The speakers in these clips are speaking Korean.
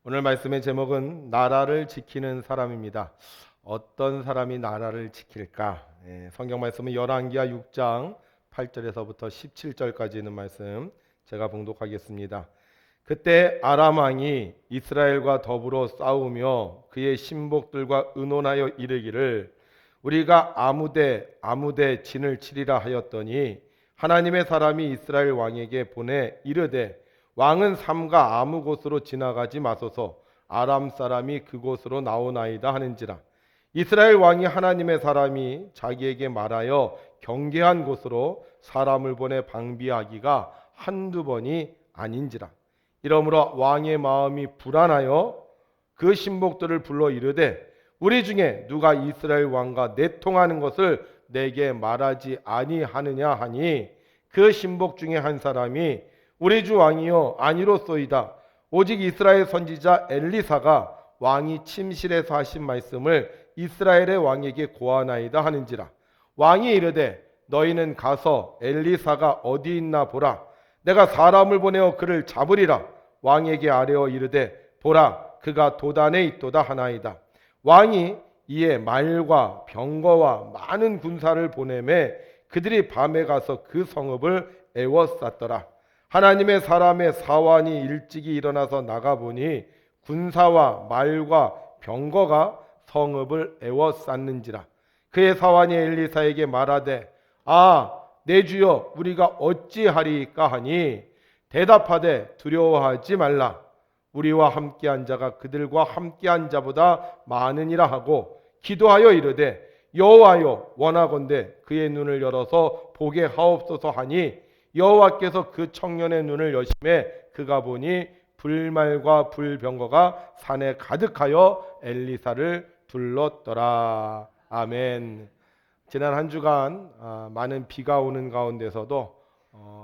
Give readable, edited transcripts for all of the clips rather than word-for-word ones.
오늘 말씀의 제목은 나라를 지키는 사람입니다. 어떤 사람이 나라를 지킬까? 성경 말씀은 열왕기하 6장 8절에서부터 17절까지 있는 말씀 제가 봉독하겠습니다. 그때 아람 왕이 이스라엘과 더불어 싸우며 그의 신복들과 의논하여 이르기를 우리가 아무데 진을 치리라 하였더니 하나님의 사람이 이스라엘 왕에게 보내 이르되 왕은 삼가 아무 곳으로 지나가지 마소서 아람 사람이 그곳으로 나오나이다 하는지라. 이스라엘 왕이 하나님의 사람이 자기에게 말하여 경계한 곳으로 사람을 보내 방비하기가 한두 번이 아닌지라. 이러므로 왕의 마음이 불안하여 그 신복들을 불러 이르되 우리 중에 누가 이스라엘 왕과 내통하는 것을 내게 말하지 아니하느냐 하니 그 신복 중에 한 사람이 우리 주 왕이여 아니로소이다. 오직 이스라엘 선지자 엘리사가 왕이 침실에서 하신 말씀을 이스라엘의 왕에게 고하나이다 하는지라. 왕이 이르되 너희는 가서 엘리사가 어디 있나 보라. 내가 사람을 보내어 그를 잡으리라. 왕에게 아뢰어 이르되 보라 그가 도단에 있도다 하나이다. 왕이 이에 말과 병거와 많은 군사를 보내매 그들이 밤에 가서 그 성읍을 에워쌌더라. 하나님의 사람의 사환이 일찍이 일어나서 나가보니 군사와 말과 병거가 성읍을 에워쌌는지라. 그의 사환이 엘리사에게 말하되 내 주여 우리가 어찌하리까 하니 대답하되 두려워하지 말라. 우리와 함께한 자가 그들과 함께한 자보다 많으니라 하고 기도하여 이르되 여호와여 원하건대 그의 눈을 열어서 보게 하옵소서 하니 여호와께서 그 청년의 눈을 여심해 그가 보니 불말과 불병거가 산에 가득하여 엘리사를 둘렀더라. 아멘. 지난 한 주간 많은 비가 오는 가운데서도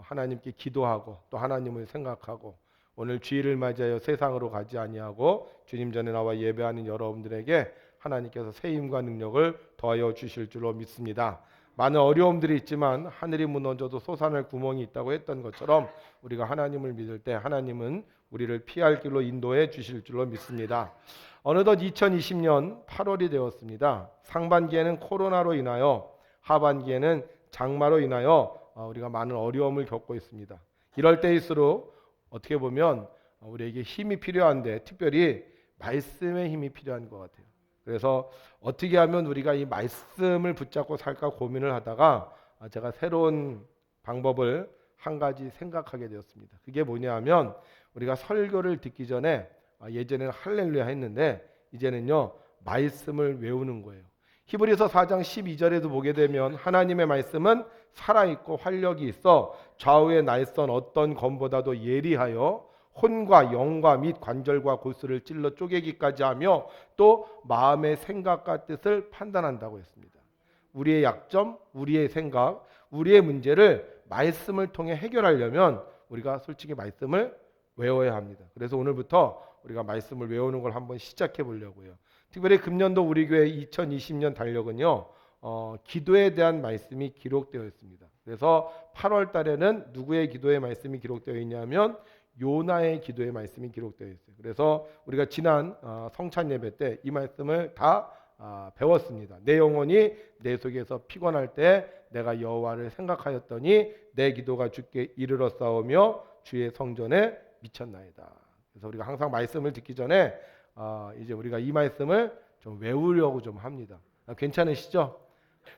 하나님께 기도하고 또 하나님을 생각하고 오늘 주일을 맞이하여 세상으로 가지 아니하고 주님 전에 나와 예배하는 여러분들에게 하나님께서 새 힘과 능력을 더하여 주실 줄로 믿습니다. 많은 어려움들이 있지만 하늘이 무너져도 솟아날 구멍이 있다고 했던 것처럼 우리가 하나님을 믿을 때 하나님은 우리를 피할 길로 인도해 주실 줄로 믿습니다. 어느덧 2020년 8월이 되었습니다. 상반기에는 코로나로 인하여 하반기에는 장마로 인하여 우리가 많은 어려움을 겪고 있습니다. 이럴 때일수록 어떻게 보면 우리에게 힘이 필요한데 특별히 말씀의 힘이 필요한 것 같아요. 그래서 어떻게 하면 우리가 이 말씀을 붙잡고 살까 고민을 하다가 제가 새로운 방법을 한 가지 생각하게 되었습니다. 그게 뭐냐 하면 우리가 설교를 듣기 전에 예전에는 할렐루야 했는데 이제는요 말씀을 외우는 거예요. 히브리서 4장 12절에도 보게 되면 하나님의 말씀은 살아있고 활력이 있어 좌우의 날선 어떤 검보다도 예리하여 혼과 영과 및 관절과 골수를 찔러 쪼개기까지 하며 또 마음의 생각과 뜻을 판단한다고 했습니다. 우리의 약점, 우리의 생각, 우리의 문제를 말씀을 통해 해결하려면 우리가 솔직히 말씀을 외워야 합니다. 그래서 오늘부터 우리가 말씀을 외우는 걸 한번 시작해 보려고요. 특별히 금년도 우리 교회 2020년 달력은요 기도에 대한 말씀이 기록되어 있습니다. 그래서 8월 달에는 누구의 기도의 말씀이 기록되어 있냐면 요나의 기도의 말씀이 기록되어 있어요. 그래서 우리가 지난 성찬 예배 때 이 말씀을 다 배웠습니다. 내 영혼이 내 속에서 피곤할 때 내가 여호와를 생각하였더니 내 기도가 주께 이르러 싸우며 주의 성전에 미쳤나이다. 그래서 우리가 항상 말씀을 듣기 전에 이제 우리가 이 말씀을 좀 외우려고 좀 합니다. 괜찮으시죠?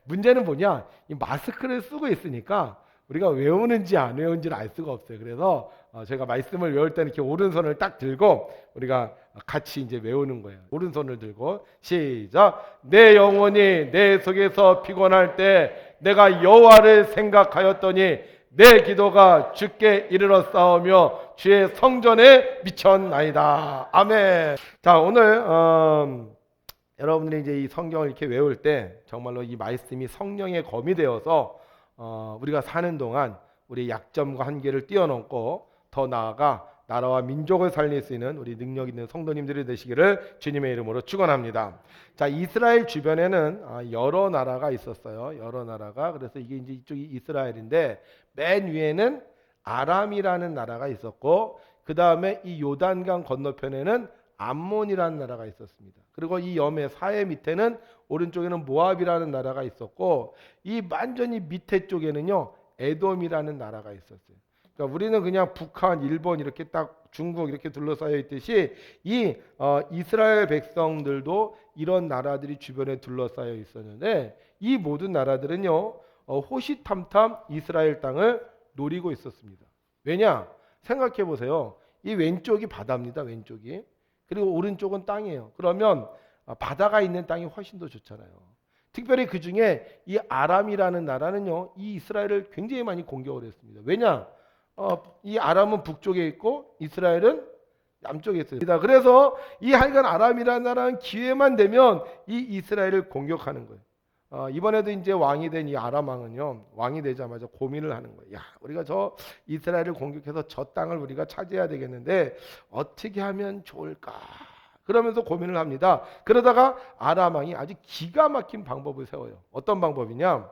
문제는 뭐냐? 이 마스크를 쓰고 있으니까 우리가 외우는지 안 외우는지를 알 수가 없어요. 그래서 제가 말씀을 외울 때는 이렇게 오른손을 딱 들고 우리가 같이 이제 외우는 거예요. 오른손을 들고 시작. 내 영혼이 내 속에서 피곤할 때 내가 여호와를 생각하였더니 내 기도가 주께 이르러 싸우며 주의 성전에 미쳤나이다. 아멘. 자, 오늘 여러분들이 이제 이 성경을 이렇게 외울 때 정말로 이 말씀이 성령의 검이 되어서 우리가 사는 동안 우리의 약점과 한계를 뛰어넘고 더 나아가 나라와 민족을 살릴 수 있는 우리 능력 있는 성도님들이 되시기를 주님의 이름으로 축원합니다. 자, 이스라엘 주변에는 여러 나라가 있었어요. 여러 나라가. 그래서 이게 이제 이쪽이 이스라엘인데 맨 위에는 아람이라는 나라가 있었고 그 다음에 이 요단강 건너편에는 암몬이라는 나라가 있었습니다. 그리고 이 염의 사해 밑에는 오른쪽에는 모압이라는 나라가 있었고 이 완전히 밑에 쪽에는요 에돔이라는 나라가 있었어요. 그러니까 우리는 그냥 북한, 일본 이렇게 딱 중국 이렇게 둘러싸여 있듯이 이 이스라엘 백성들도 이런 나라들이 주변에 둘러싸여 있었는데 이 모든 나라들은요 호시탐탐 이스라엘 땅을 노리고 있었습니다. 왜냐? 생각해 보세요. 이 왼쪽이 바다입니다. 왼쪽이. 그리고 오른쪽은 땅이에요. 그러면 바다가 있는 땅이 훨씬 더 좋잖아요. 특별히 그 중에 이 아람이라는 나라는요, 이 이스라엘을 굉장히 많이 공격을 했습니다. 왜냐? 이 아람은 북쪽에 있고 이스라엘은 남쪽에 있습니다. 그래서 이 하여간 아람이라는 나라는 기회만 되면 이 이스라엘을 공격하는 거예요. 이번에도 이제 왕이 된 이 아람 왕은요, 왕이 되자마자 고민을 하는 거예요. 야, 우리가 저 이스라엘을 공격해서 저 땅을 우리가 차지해야 되겠는데 어떻게 하면 좋을까? 그러면서 고민을 합니다. 그러다가 아람 왕이 아주 기가 막힌 방법을 세워요. 어떤 방법이냐?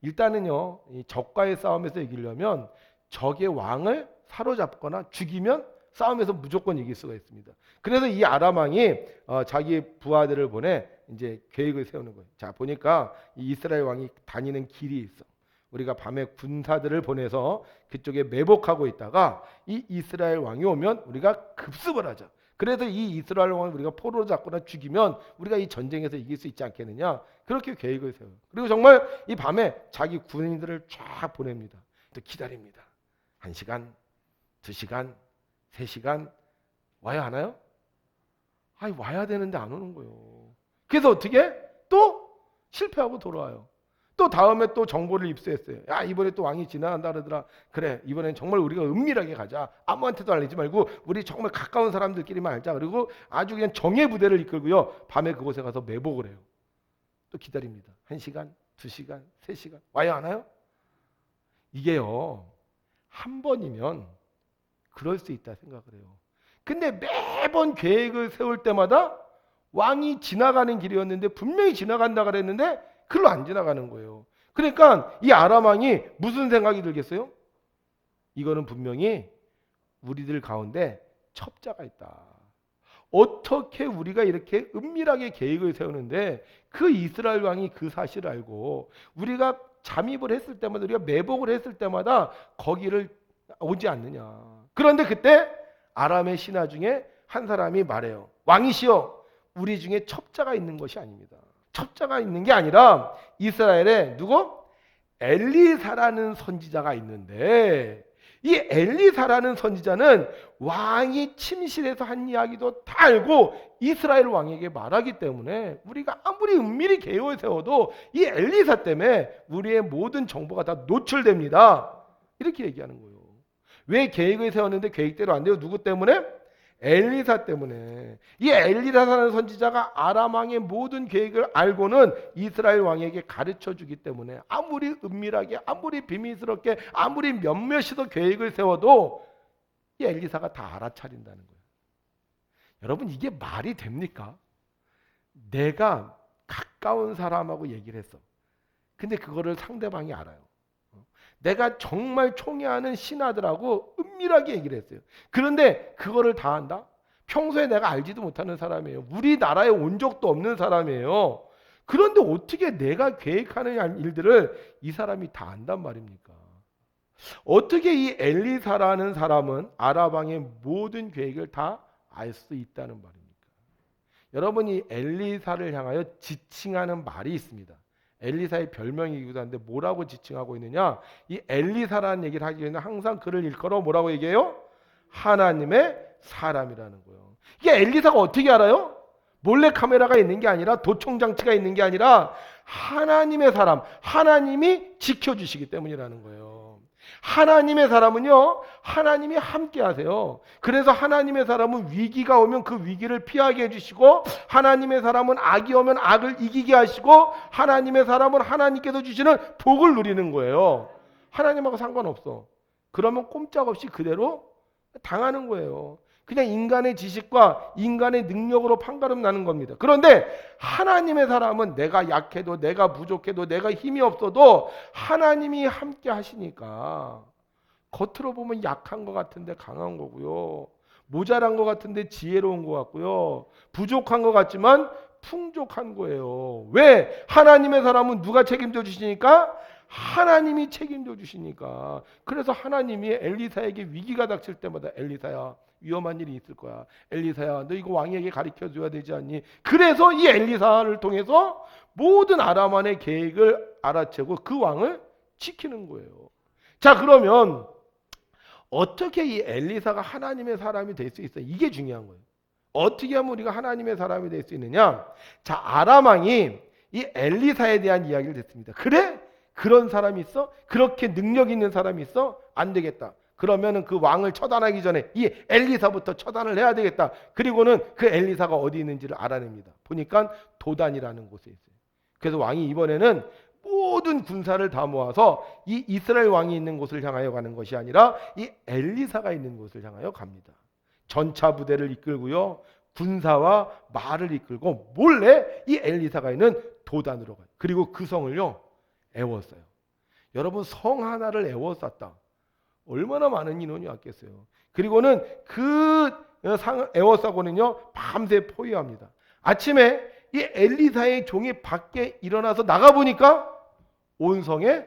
일단은요, 이 적과의 싸움에서 이기려면 적의 왕을 사로잡거나 죽이면 싸움에서 무조건 이길 수가 있습니다. 그래서 이 아람 왕이 자기 부하들을 보내 이제 계획을 세우는 거예요. 자, 보니까 이 이스라엘 왕이 다니는 길이 있어. 우리가 밤에 군사들을 보내서 그쪽에 매복하고 있다가 이 이스라엘 왕이 오면 우리가 급습을 하자. 그래서 이 이스라엘 왕을 우리가 포로로 잡거나 죽이면 우리가 이 전쟁에서 이길 수 있지 않겠느냐. 그렇게 계획을 세워요. 그리고 정말 이 밤에 자기 군인들을 쫙 보냅니다. 또 기다립니다. 1시간, 2시간, 3시간 와야 하나요? 아니 와야 되는데 안 오는 거예요. 그래서 어떻게? 또 실패하고 돌아와요. 또 다음에 또 정보를 입수했어요. 야, 이번에 또 왕이 지나간다 그러더라. 그래, 이번엔 정말 우리가 은밀하게 가자. 아무한테도 알리지 말고 우리 정말 가까운 사람들끼리만 알자. 그리고 아주 그냥 정예 부대를 이끌고요. 밤에 그곳에 가서 매복을 해요. 또 기다립니다. 1시간, 2시간, 3시간 와야 하나요? 이게요. 한 번이면 그럴 수 있다 생각을 해요. 근데 매번 계획을 세울 때마다 왕이 지나가는 길이었는데 분명히 지나간다 그랬는데 그걸로 안 지나가는 거예요. 그러니까 이 아람 왕이 무슨 생각이 들겠어요? 이거는 분명히 우리들 가운데 첩자가 있다. 어떻게 우리가 이렇게 은밀하게 계획을 세우는데 그 이스라엘 왕이 그 사실을 알고 우리가 잠입을 했을 때마다 우리가 매복을 했을 때마다 거기를 오지 않느냐. 그런데 그때 아람의 신하 중에 한 사람이 말해요. 왕이시여, 우리 중에 첩자가 있는 것이 아닙니다. 첩자가 있는 게 아니라 이스라엘에 누구? 엘리사라는 선지자가 있는데 이 엘리사라는 선지자는 왕이 침실에서 한 이야기도 다 알고 이스라엘 왕에게 말하기 때문에 우리가 아무리 은밀히 계획을 세워도 이 엘리사 때문에 우리의 모든 정보가 다 노출됩니다. 이렇게 얘기하는 거예요. 왜 계획을 세웠는데 계획대로 안 돼요? 누구 때문에? 엘리사 때문에. 이 엘리사라는 선지자가 아람 왕의 모든 계획을 알고는 이스라엘 왕에게 가르쳐 주기 때문에 아무리 은밀하게 아무리 비밀스럽게 아무리 몇몇이 더 계획을 세워도 이 엘리사가 다 알아차린다는 거예요. 여러분 이게 말이 됩니까? 내가 가까운 사람하고 얘기를 했어. 근데 그거를 상대방이 알아요. 내가 정말 총애하는 신하들하고 은밀하게 얘기를 했어요. 그런데 그거를 다 한다? 평소에 내가 알지도 못하는 사람이에요. 우리나라에 온 적도 없는 사람이에요. 그런데 어떻게 내가 계획하는 일들을 이 사람이 다 안단 말입니까? 어떻게 이 엘리사라는 사람은 아람 왕의 모든 계획을 다 알 수 있다는 말입니까? 여러분이 엘리사를 향하여 지칭하는 말이 있습니다. 엘리사의 별명이기도 한데 뭐라고 지칭하고 있느냐? 이 엘리사라는 얘기를 하기 전에 항상 그를 일컬어 뭐라고 얘기해요? 하나님의 사람이라는 거예요. 이게 엘리사가 어떻게 알아요? 몰래 카메라가 있는 게 아니라 도청 장치가 있는 게 아니라 하나님의 사람, 하나님이 지켜주시기 때문이라는 거예요. 하나님의 사람은요, 하나님이 함께 하세요. 그래서 하나님의 사람은 위기가 오면 그 위기를 피하게 해주시고, 하나님의 사람은 악이 오면 악을 이기게 하시고, 하나님의 사람은 하나님께서 주시는 복을 누리는 거예요. 하나님하고 상관없어. 그러면 꼼짝없이 그대로 당하는 거예요. 그냥 인간의 지식과 인간의 능력으로 판가름 나는 겁니다. 그런데 하나님의 사람은 내가 약해도 내가 부족해도 내가 힘이 없어도 하나님이 함께 하시니까 겉으로 보면 약한 것 같은데 강한 거고요. 모자란 것 같은데 지혜로운 것 같고요. 부족한 것 같지만 풍족한 거예요. 왜? 하나님의 사람은 누가 책임져 주시니까? 하나님이 책임져 주시니까. 그래서 하나님이 엘리사에게 위기가 닥칠 때마다 엘리사야, 위험한 일이 있을 거야. 엘리사야, 너 이거 왕에게 가르쳐 줘야 되지 않니? 그래서 이 엘리사를 통해서 모든 아람왕의 계획을 알아채고 그 왕을 지키는 거예요. 자, 그러면 어떻게 이 엘리사가 하나님의 사람이 될 수 있어요? 이게 중요한 거예요. 어떻게 하면 우리가 하나님의 사람이 될 수 있느냐? 자, 아람 왕이 이 엘리사에 대한 이야기를 듣습니다. 그래? 그런 사람이 있어? 그렇게 능력 있는 사람이 있어? 안 되겠다. 그러면은 그 왕을 처단하기 전에 이 엘리사부터 처단을 해야 되겠다. 그리고는 그 엘리사가 어디 있는지를 알아냅니다. 보니까 도단이라는 곳에 있어요. 그래서 왕이 이번에는 모든 군사를 다 모아서 이 이스라엘 왕이 있는 곳을 향하여 가는 것이 아니라 이 엘리사가 있는 곳을 향하여 갑니다. 전차 부대를 이끌고요, 군사와 말을 이끌고 몰래 이 엘리사가 있는 도단으로 가요. 그리고 그 성을요 애워싸요. 여러분, 성 하나를 애워쌌다. 얼마나 많은 인원이 왔겠어요. 그리고는 그 상을 애워싸고는요 밤새 포위합니다. 아침에 이 엘리사의 종이 밖에 일어나서 나가보니까 온 성에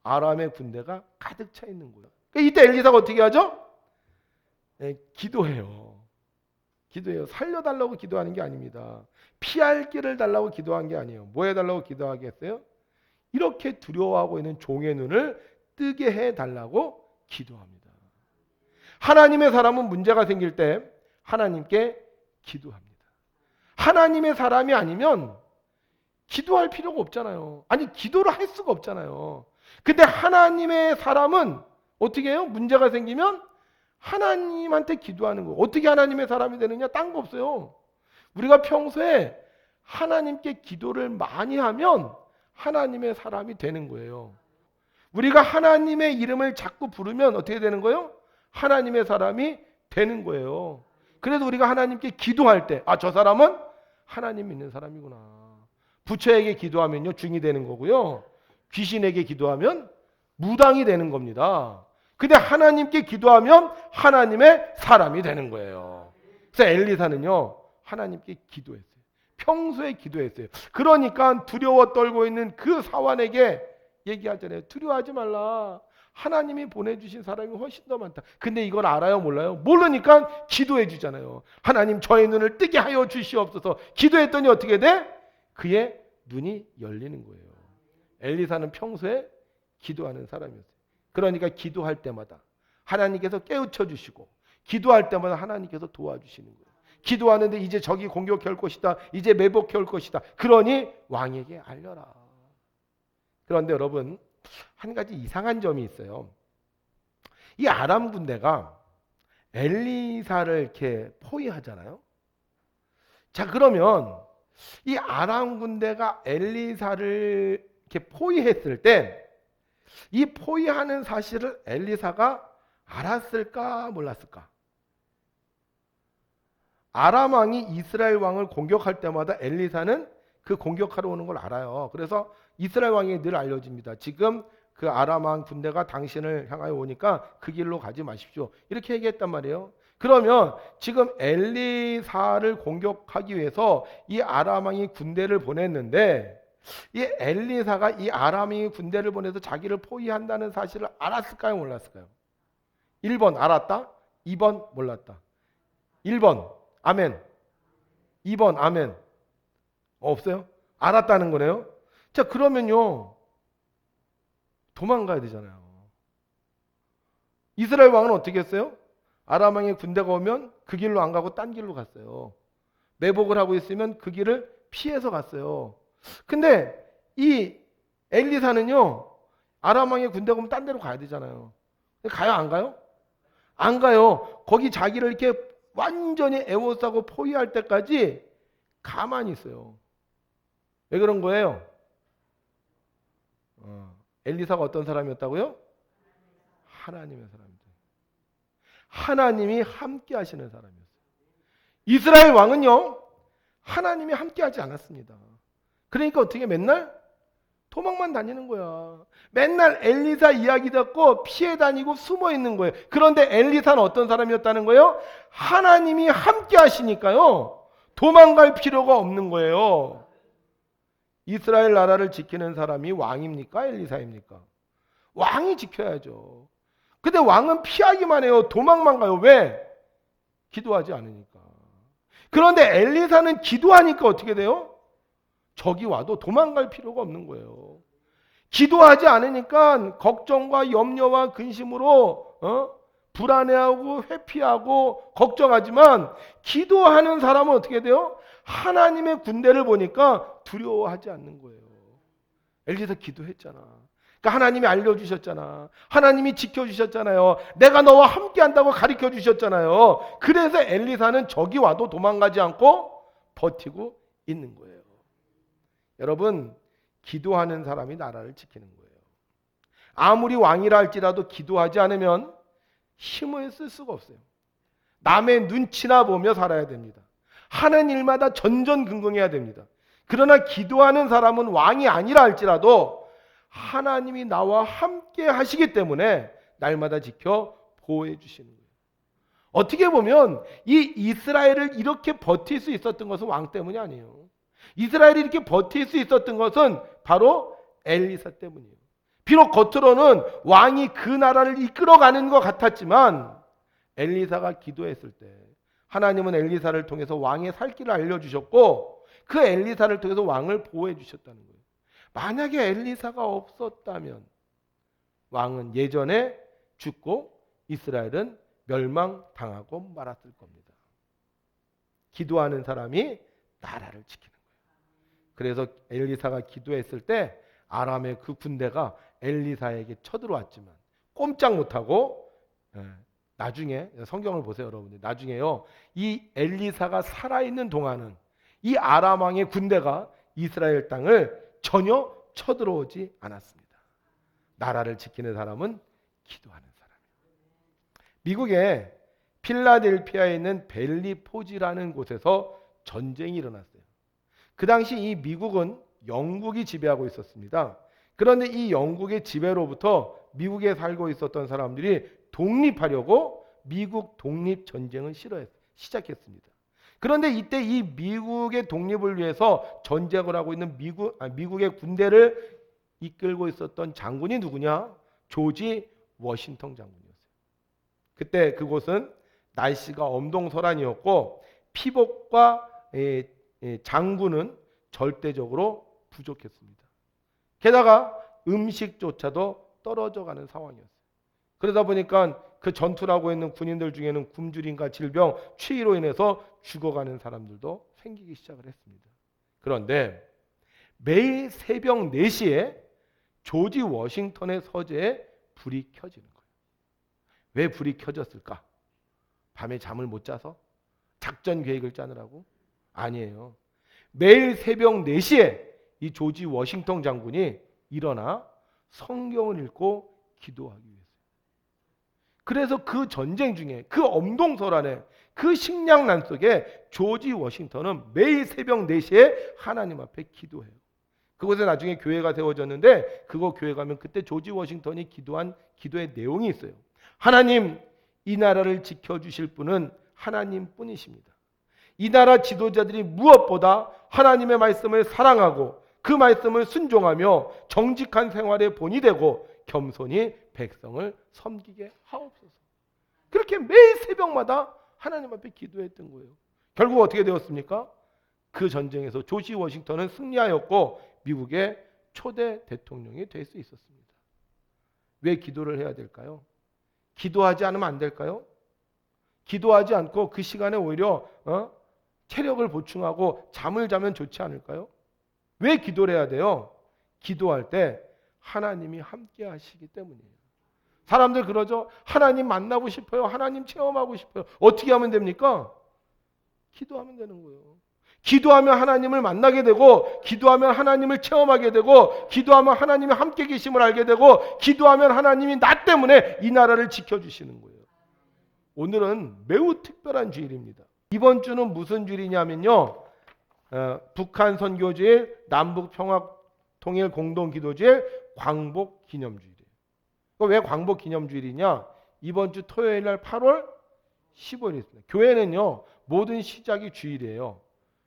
아람의 군대가 가득 차 있는 거예요. 이때 엘리사가 어떻게 하죠? 네, 기도해요. 기도해요. 살려달라고 기도하는 게 아닙니다. 피할 길을 달라고 기도한 게 아니에요. 뭐 해달라고 기도하겠어요? 이렇게 두려워하고 있는 종의 눈을 뜨게 해달라고 기도합니다. 하나님의 사람은 문제가 생길 때 하나님께 기도합니다. 하나님의 사람이 아니면 기도할 필요가 없잖아요. 아니, 기도를 할 수가 없잖아요. 근데 하나님의 사람은 어떻게 해요? 문제가 생기면 하나님한테 기도하는 거예요. 어떻게 하나님의 사람이 되느냐? 딴 거 없어요. 우리가 평소에 하나님께 기도를 많이 하면 하나님의 사람이 되는 거예요. 우리가 하나님의 이름을 자꾸 부르면 어떻게 되는 거예요? 하나님의 사람이 되는 거예요. 그래서 우리가 하나님께 기도할 때, 아, 저 사람은 하나님 믿는 사람이구나. 부처에게 기도하면요 중이 되는 거고요, 귀신에게 기도하면 무당이 되는 겁니다. 근데 하나님께 기도하면 하나님의 사람이 되는 거예요. 그래서 엘리사는요 하나님께 기도했어요. 평소에 기도했어요. 그러니까 두려워 떨고 있는 그 사환에게 얘기하잖아요. 두려워하지 말라. 하나님이 보내주신 사람이 훨씬 더 많다. 근데 이걸 알아요, 몰라요? 모르니까 기도해 주잖아요. 하나님, 저의 눈을 뜨게 하여 주시옵소서. 기도했더니 어떻게 돼? 그의 눈이 열리는 거예요. 엘리사는 평소에 기도하는 사람이었어요. 그러니까 기도할 때마다 하나님께서 깨우쳐 주시고, 기도할 때마다 하나님께서 도와주시는 거예요. 기도하는데 이제 적이 공격해 올 것이다, 이제 매복해 올 것이다. 그러니 왕에게 알려라. 그런데 여러분, 한 가지 이상한 점이 있어요. 이 아람 군대가 엘리사를 이렇게 포위하잖아요. 자, 그러면 이 아람 군대가 엘리사를 이렇게 포위했을 때 이 포위하는 사실을 엘리사가 알았을까 몰랐을까? 아람 왕이 이스라엘 왕을 공격할 때마다 엘리사는 그 공격하러 오는 걸 알아요. 그래서 이스라엘 왕이 늘 알려집니다. 지금 그 아람 왕 군대가 당신을 향하여 오니까 그 길로 가지 마십시오. 이렇게 얘기했단 말이에요. 그러면 지금 엘리사를 공격하기 위해서 이 아람 왕이 군대를 보냈는데, 이 엘리사가 이 아람 왕이 군대를 보내서 자기를 포위한다는 사실을 알았을까요, 몰랐을까요? 1번 알았다, 2번 몰랐다. 1번 아멘, 2번 아멘. 없어요? 알았다는 거네요. 자, 그러면요 도망가야 되잖아요. 이스라엘 왕은 어떻게 했어요? 아람 왕의 군대가 오면 그 길로 안 가고 딴 길로 갔어요. 매복을 하고 있으면 그 길을 피해서 갔어요. 근데 이 엘리사는요 아람 왕의 군대가 오면 딴 데로 가야 되잖아요. 가요, 안 가요? 안 가요. 거기 자기를 이렇게 완전히 애워싸고 포위할 때까지 가만히 있어요. 왜 그런 거예요? 엘리사가 어떤 사람이었다고요? 하나님의 사람이죠. 하나님이 함께 하시는 사람이었어요. 이스라엘 왕은요 하나님이 함께 하지 않았습니다. 그러니까 어떻게 맨날 도망만 다니는 거야. 맨날 엘리사 이야기 듣고 피해 다니고 숨어 있는 거예요. 그런데 엘리사는 어떤 사람이었다는 거예요? 하나님이 함께 하시니까요. 도망갈 필요가 없는 거예요. 이스라엘 나라를 지키는 사람이 왕입니까? 엘리사입니까? 왕이 지켜야죠. 근데 왕은 피하기만 해요. 도망만 가요. 왜? 기도하지 않으니까. 그런데 엘리사는 기도하니까 어떻게 돼요? 적이 와도 도망갈 필요가 없는 거예요. 기도하지 않으니까 걱정과 염려와 근심으로 불안해하고 회피하고 걱정하지만 기도하는 사람은 어떻게 돼요? 하나님의 군대를 보니까 두려워하지 않는 거예요. 엘리사 기도했잖아. 그러니까 하나님이 알려주셨잖아. 하나님이 지켜주셨잖아요. 내가 너와 함께한다고 가르쳐주셨잖아요. 그래서 엘리사는 적이 와도 도망가지 않고 버티고 있는 거예요. 여러분, 기도하는 사람이 나라를 지키는 거예요. 아무리 왕이라 할지라도 기도하지 않으면 힘을 쓸 수가 없어요. 남의 눈치나 보며 살아야 됩니다. 하는 일마다 전전긍긍해야 됩니다. 그러나 기도하는 사람은 왕이 아니라 할지라도 하나님이 나와 함께 하시기 때문에 날마다 지켜 보호해 주시는 거예요. 어떻게 보면 이 이스라엘을 이렇게 버틸 수 있었던 것은 왕 때문이 아니에요. 이스라엘이 이렇게 버틸 수 있었던 것은 바로 엘리사 때문이에요. 비록 겉으로는 왕이 그 나라를 이끌어가는 것 같았지만 엘리사가 기도했을 때 하나님은 엘리사를 통해서 왕의 살 길을 알려주셨고 그 엘리사를 통해서 왕을 보호해 주셨다는 거예요. 만약에 엘리사가 없었다면 왕은 예전에 죽고 이스라엘은 멸망당하고 말았을 겁니다. 기도하는 사람이 나라를 지키는 거예요. 그래서 엘리사가 기도했을 때 아람의 그 군대가 엘리사에게 쳐들어왔지만 꼼짝 못하고 나중에 성경을 보세요, 여러분들. 나중에요, 이 엘리사가 살아있는 동안은 이 아람 왕의 군대가 이스라엘 땅을 전혀 쳐들어오지 않았습니다. 나라를 지키는 사람은 기도하는 사람이에요. 미국의 필라델피아에 있는 벨리포지라는 곳에서 전쟁이 일어났어요. 그 당시 이 미국은 영국이 지배하고 있었습니다. 그런데 이 영국의 지배로부터 미국에 살고 있었던 사람들이 독립하려고 미국 독립전쟁을 시작했습니다. 그런데 이때 이 미국의 독립을 위해서 전쟁을 하고 있는 미국의 군대를 이끌고 있었던 장군이 누구냐? 조지 워싱턴 장군이었어요. 그때 그곳은 날씨가 엄동설한이었고 피복과 장군은 절대적으로 부족했습니다. 게다가 음식조차도 떨어져가는 상황이었어요. 그러다 보니까 그 전투라고 있는 군인들 중에는 굶주림과 질병, 추위로 인해서 죽어가는 사람들도 생기기 시작을 했습니다. 그런데 매일 새벽 4시에 조지 워싱턴의 서재에 불이 켜지는 거예요. 왜 불이 켜졌을까? 밤에 잠을 못 자서? 작전 계획을 짜느라고? 아니에요. 매일 새벽 4시에 이 조지 워싱턴 장군이 일어나 성경을 읽고 기도하기 위해서요. 그래서 그 전쟁 중에 그 엄동설안에 그 식량난 속에 조지 워싱턴은 매일 새벽 4시에 하나님 앞에 기도해요. 그곳에 나중에 교회가 세워졌는데 그거 교회 가면 그때 조지 워싱턴이 기도한 기도의 내용이 있어요. 하나님, 이 나라를 지켜주실 분은 하나님뿐이십니다. 이 나라 지도자들이 무엇보다 하나님의 말씀을 사랑하고 그 말씀을 순종하며 정직한 생활의 본이 되고 겸손히 백성을 섬기게 하옵소서. 그렇게 매일 새벽마다 하나님 앞에 기도했던 거예요. 결국 어떻게 되었습니까? 그 전쟁에서 조지 워싱턴은 승리하였고 미국의 초대 대통령이 될 수 있었습니다. 왜 기도를 해야 될까요? 기도하지 않으면 안 될까요? 기도하지 않고 그 시간에 오히려 체력을 보충하고 잠을 자면 좋지 않을까요? 왜 기도를 해야 돼요? 기도할 때 하나님이 함께 하시기 때문이에요. 사람들 그러죠? 하나님 만나고 싶어요. 하나님 체험하고 싶어요. 어떻게 하면 됩니까? 기도하면 되는 거예요. 기도하면 하나님을 만나게 되고, 기도하면 하나님을 체험하게 되고, 기도하면 하나님이 함께 계심을 알게 되고, 기도하면 하나님이 나 때문에 이 나라를 지켜주시는 거예요. 오늘은 매우 특별한 주일입니다. 이번 주는 무슨 주일이냐면요, 북한 선교주일, 남북 평화 통일 공동기도주일 광복기념주일이에요. 왜 광복기념주일이냐? 이번 주 토요일 날 8월 15일이 있습니다. 교회는요, 모든 시작이 주일이에요.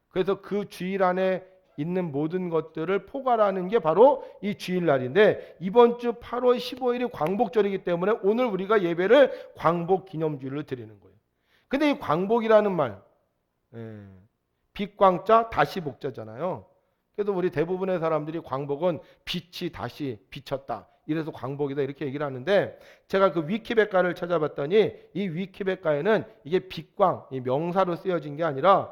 그래서 그 주일 안에 있는 모든 것들을 포괄하는 게 바로 이 주일날인데, 이번 주 8월 15일이 광복절이기 때문에 오늘 우리가 예배를 광복기념주일로 드리는 거예요. 근데 이 광복이라는 말, 빛광자 다시 복자잖아요. 그래서 우리 대부분의 사람들이 광복은 빛이 다시 비쳤다, 이래서 광복이다 이렇게 얘기를 하는데, 제가 그 위키백과를 찾아봤더니 이 위키백과에는 이게 빛광, 이 명사로 쓰여진 게 아니라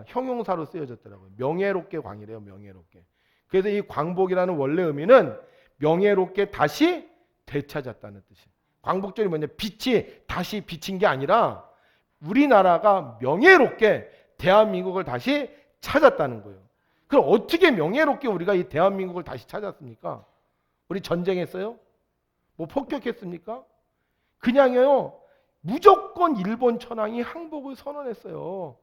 형용사로 쓰여졌더라고요. 명예롭게 광이래요. 명예롭게. 그래서 이 광복이라는 원래 의미는 명예롭게 다시 되찾았다는 뜻이에요. 광복절이 뭐냐? 빛이 다시 비친 게 아니라 우리나라가 명예롭게 대한민국을 다시 찾았다는 거예요. 그럼 어떻게 명예롭게 우리가 이 대한민국을 다시 찾았습니까? 우리 전쟁했어요? 뭐 폭격했습니까? 그냥요, 무조건 일본 천황이 항복을 선언했어요.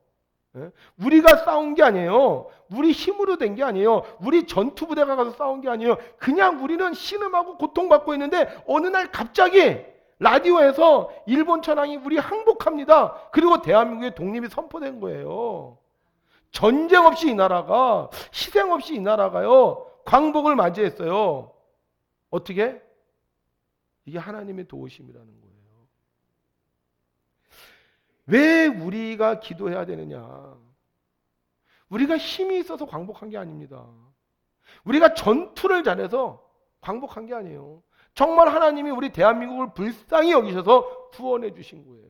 우리가 싸운 게 아니에요. 우리 힘으로 된 게 아니에요. 우리 전투부대가 가서 싸운 게 아니에요. 그냥 우리는 신음하고 고통받고 있는데 어느 날 갑자기 라디오에서 일본 천황이 우리 항복합니다. 그리고 대한민국의 독립이 선포된 거예요. 전쟁 없이 이 나라가, 희생 없이 이 나라가요, 광복을 맞이했어요. 어떻게? 이게 하나님의 도우심이라는 거예요. 왜 우리가 기도해야 되느냐? 우리가 힘이 있어서 광복한 게 아닙니다. 우리가 전투를 잘해서 광복한 게 아니에요. 정말 하나님이 우리 대한민국을 불쌍히 여기셔서 구원해 주신 거예요.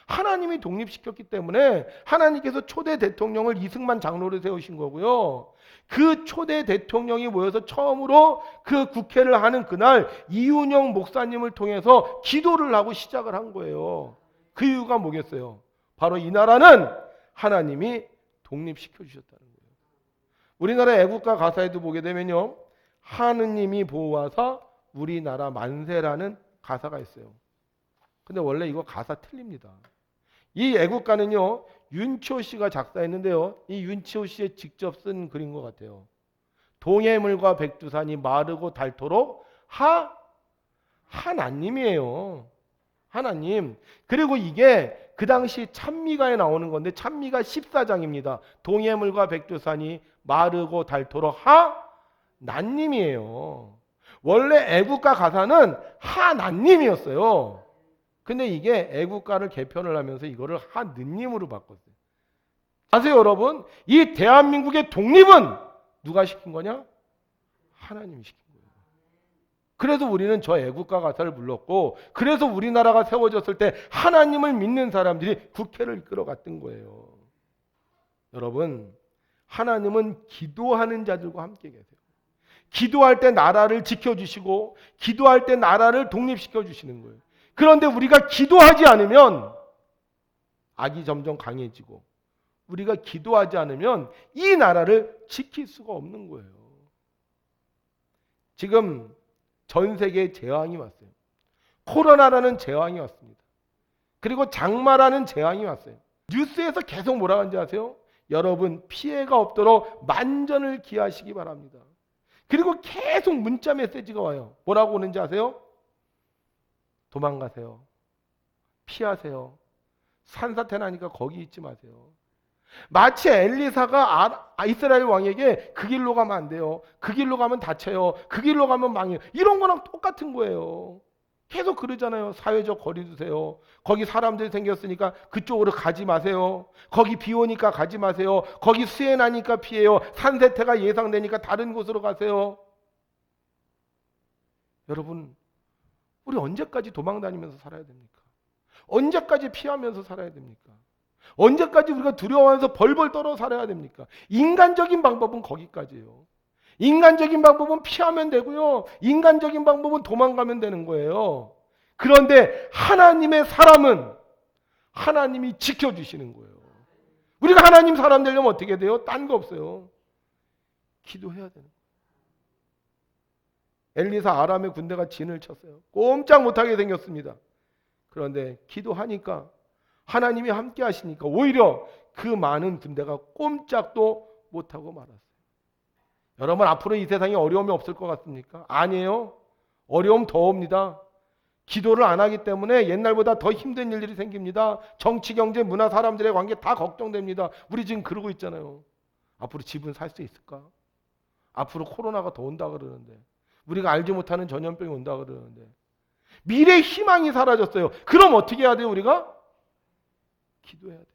하나님이 독립시켰기 때문에 하나님께서 초대 대통령을 이승만 장로를 세우신 거고요. 그 초대 대통령이 모여서 처음으로 그 국회를 하는 그날 이윤영 목사님을 통해서 기도를 하고 시작을 한 거예요. 그 이유가 뭐겠어요? 바로 이 나라는 하나님이 독립시켜 주셨다는 거예요. 우리나라 애국가 가사에도 보게 되면요, 하느님이 보호하사 우리나라 만세라는 가사가 있어요. 근데 원래 이거 가사 틀립니다. 이 애국가는요, 윤치호 씨가 작사했는데요, 이 윤치호 씨의 직접 쓴 글인 것 같아요. 동해물과 백두산이 마르고 닳도록 하나님이에요. 하나님. 그리고 이게 그 당시 찬미가에 나오는 건데, 찬미가 14장입니다. 동해물과 백두산이 마르고 닳도록 하나님이에요. 원래 애국가 가사는 하나님이었어요. 근데 이게 애국가를 개편을 하면서 이거를 하느님으로 바꿨어요. 아세요, 여러분? 이 대한민국의 독립은 누가 시킨 거냐? 하나님이 시킨 거예요. 그래서 우리는 저 애국가 가사를 불렀고, 그래서 우리나라가 세워졌을 때 하나님을 믿는 사람들이 국회를 이끌어갔던 거예요. 여러분, 하나님은 기도하는 자들과 함께 계세요. 기도할 때 나라를 지켜주시고, 기도할 때 나라를 독립시켜 주시는 거예요. 그런데 우리가 기도하지 않으면 악이 점점 강해지고, 우리가 기도하지 않으면 이 나라를 지킬 수가 없는 거예요. 지금 전 세계에 재앙이 왔어요. 코로나라는 재앙이 왔습니다. 그리고 장마라는 재앙이 왔어요. 뉴스에서 계속 뭐라 하는지 아세요? 여러분, 피해가 없도록 만전을 기하시기 바랍니다. 그리고 계속 문자 메시지가 와요. 뭐라고 오는지 아세요? 도망가세요. 피하세요. 산사태 나니까 거기 있지 마세요. 마치 엘리사가 이스라엘 왕에게 그 길로 가면 안 돼요. 그 길로 가면 다쳐요. 그 길로 가면 망해요. 이런 거랑 똑같은 거예요. 계속 그러잖아요. 사회적 거리 두세요. 거기 사람들이 생겼으니까 그쪽으로 가지 마세요. 거기 비 오니까 가지 마세요. 거기 수해 나니까 피해요. 산세태가 예상되니까 다른 곳으로 가세요. 여러분, 우리 언제까지 도망 다니면서 살아야 됩니까? 언제까지 피하면서 살아야 됩니까? 언제까지 우리가 두려워하면서 벌벌 떨어 살아야 됩니까? 인간적인 방법은 거기까지예요. 인간적인 방법은 피하면 되고요. 인간적인 방법은 도망가면 되는 거예요. 그런데 하나님의 사람은 하나님이 지켜주시는 거예요. 우리가 하나님 사람 되려면 어떻게 돼요? 딴 거 없어요. 기도해야 되는 거예요. 엘리사 아람의 군대가 진을 쳤어요. 꼼짝 못하게 생겼습니다. 그런데 기도하니까, 하나님이 함께 하시니까 오히려 그 많은 군대가 꼼짝도 못하고 말았어요. 여러분, 앞으로 이 세상에 어려움이 없을 것 같습니까? 아니에요. 어려움 더 옵니다. 기도를 안 하기 때문에 옛날보다 더 힘든 일들이 생깁니다. 정치, 경제, 문화, 사람들의 관계 다 걱정됩니다. 우리 지금 그러고 있잖아요. 앞으로 집은 살 수 있을까? 앞으로 코로나가 더 온다 그러는데, 우리가 알지 못하는 전염병이 온다 그러는데, 미래 희망이 사라졌어요. 그럼 어떻게 해야 돼요, 우리가? 기도해야 돼요.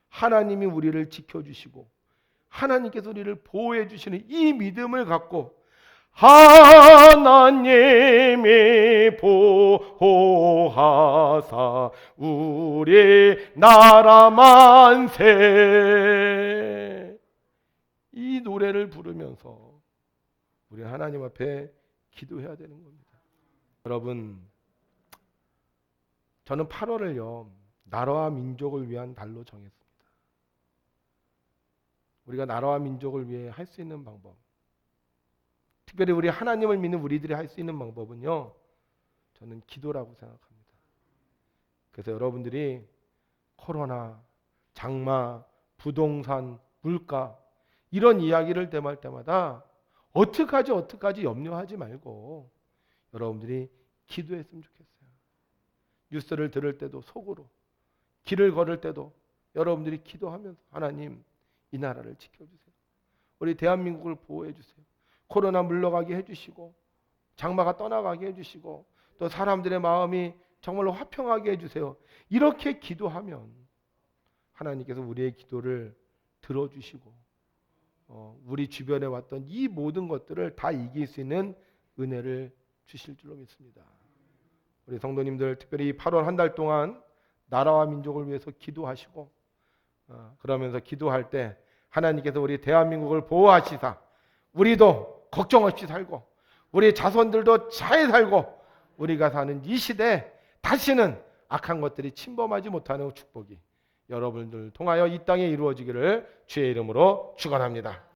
하나님이 우리를 지켜주시고 하나님께서 우리를 보호해 주시는 이 믿음을 갖고 하나님이 보호하사 우리 나라 만세, 이 노래를 부르면서 우리 하나님 앞에 기도해야 되는 겁니다. 여러분, 저는 8월을요 나라와 민족을 위한 달로 정했습니다. 우리가 나라와 민족을 위해 할 수 있는 방법, 특별히 우리 하나님을 믿는 우리들이 할 수 있는 방법은요, 저는 기도라고 생각합니다. 그래서 여러분들이 코로나, 장마, 부동산, 물가 이런 이야기를 대할 때마다 어떡하지 염려하지 말고 여러분들이 기도했으면 좋겠어요. 뉴스를 들을 때도 속으로, 길을 걸을 때도 여러분들이 기도하면서 하나님, 이 나라를 지켜주세요. 우리 대한민국을 보호해 주세요. 코로나 물러가게 해주시고 장마가 떠나가게 해주시고 또 사람들의 마음이 정말로 화평하게 해주세요. 이렇게 기도하면 하나님께서 우리의 기도를 들어주시고 우리 주변에 왔던 이 모든 것들을 다 이길 수 있는 은혜를 주실 줄로 믿습니다. 우리 성도님들 특별히 8월 한 달 동안 나라와 민족을 위해서 기도하시고 그러면서 기도할 때 하나님께서 우리 대한민국을 보호하시사 우리도 걱정 없이 살고 우리 자손들도 잘 살고 우리가 사는 이 시대에 다시는 악한 것들이 침범하지 못하는 축복이 여러분들 통하여 이 땅에 이루어지기를 주의 이름으로 축원합니다.